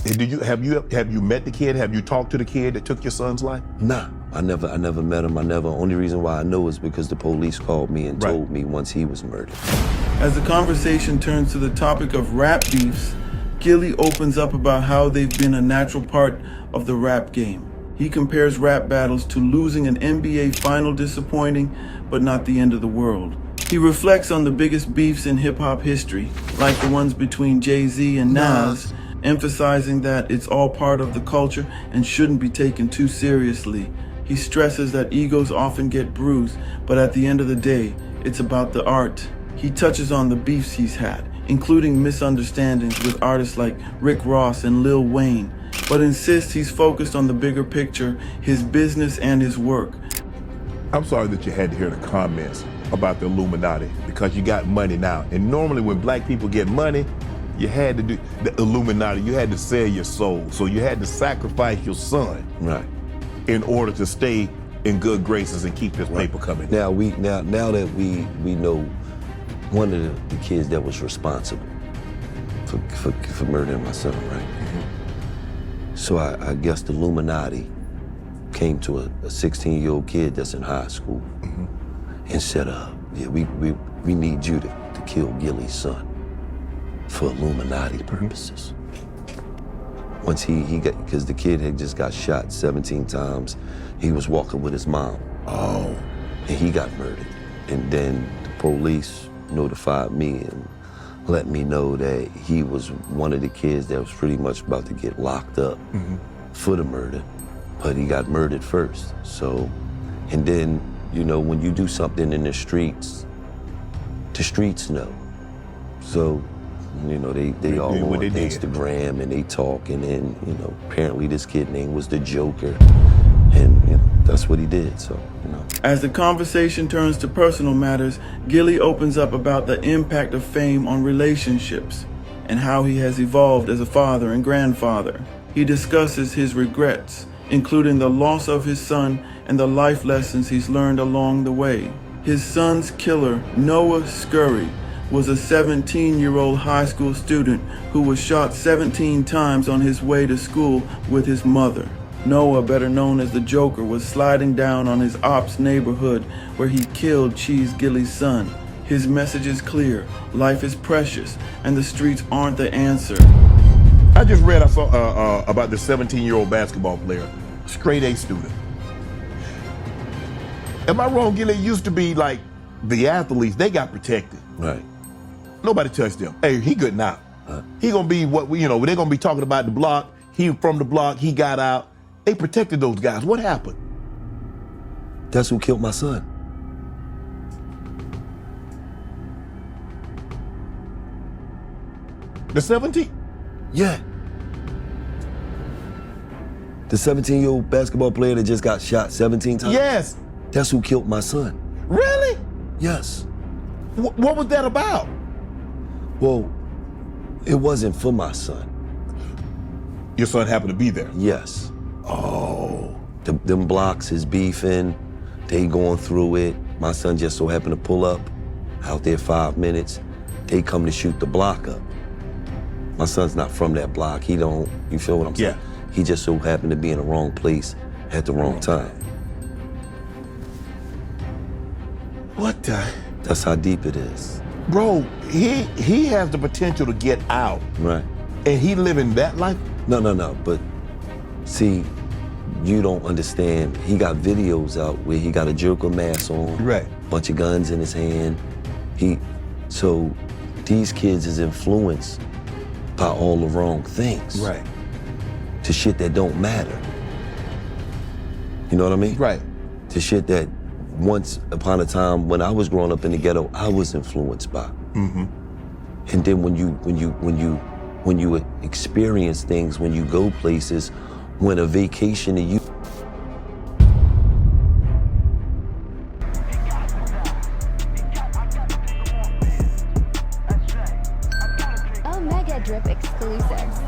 Have you met the kid? Have you talked to the kid that took your son's life? Nah, I never met him. Only reason why I know is because the police called me and told me once he was murdered. As the conversation turns to the topic of rap beefs, Gillie opens up about how they've been a natural part of the rap game. He compares rap battles to losing an NBA final disappointing, but not the end of the world. He reflects on the biggest beefs in hip-hop history, like the ones between Jay-Z and Nas, emphasizing that it's all part of the culture and shouldn't be taken too seriously. He stresses that egos often get bruised, but at the end of the day, it's about the art. He touches on the beefs he's had, including misunderstandings with artists like Rick Ross and Lil Wayne, but insists he's focused on the bigger picture, his business and his work. I'm sorry that you had to hear the comments about the Illuminati because you got money now. And normally when black people get money, you had to do the Illuminati, you had to sell your soul. So you had to sacrifice your son in order to stay in good graces and keep this paper coming. Now that we know one of the kids that was responsible for murdering my son, right? So I guess the Illuminati came to a 16-year-old kid that's in high school and said, yeah, we need you to kill Gillie's son for Illuminati purposes. Once he got, because the kid had just got shot 17 times, he was walking with his mom. Oh. And he got murdered. And then the police notified me and let me know that he was one of the kids that was pretty much about to get locked up for the murder, but he got murdered first. So, and then, you know, when you do something in the streets know. So, you know, they all on Instagram and they talk, and then, you know, apparently this kid name was the Joker, and, you know, that's what he did, so, you know. As the conversation turns to personal matters, Gillie opens up about the impact of fame on relationships and how he has evolved as a father and grandfather. He discusses his regrets, including the loss of his son and the life lessons he's learned along the way. His son's killer, Noah Scurry, was a 17-year-old high school student who was shot 17 times on his way to school with his mother. Noah, better known as the Joker, was sliding down on his ops neighborhood where he killed Cheese Gillie's son. His message is clear: life is precious and the streets aren't the answer. I just read, I saw about the 17-year-old basketball player, straight A student. Am I wrong, Gillie? It used to be like the athletes, they got protected. Right. Nobody touched him. Hey, he good now. He gonna be what we, you know, they're gonna be talking about the block. He from the block, he got out. They protected those guys. What happened? That's who killed my son. The 17? Yeah. The 17-year-old basketball player that just got shot 17 times? Yes. That's who killed my son. Really? Yes. What was that about? Well, it wasn't for my son. Your son happened to be there? Yes. Oh. Them blocks is beefing, they going through it. My son just so happened to pull up out there 5 minutes. They come to shoot the block up. My son's not from that block. He don't, you feel what I'm saying? Yeah. He just so happened to be in the wrong place at the wrong time. What the? That's how deep it is. Bro, he has the potential to get out. Right. And he living that life? No, but see, you don't understand. He got videos out where he got a Joker mask on. Right. Bunch of guns in his hand. So these kids is influenced by all the wrong things. Right. To shit that don't matter. You know what I mean? Right. To shit that once upon a time when I was growing up in the ghetto, I was influenced by. And then when you experience things, when you go places, when a vacation to you. Omegadrip exclusives.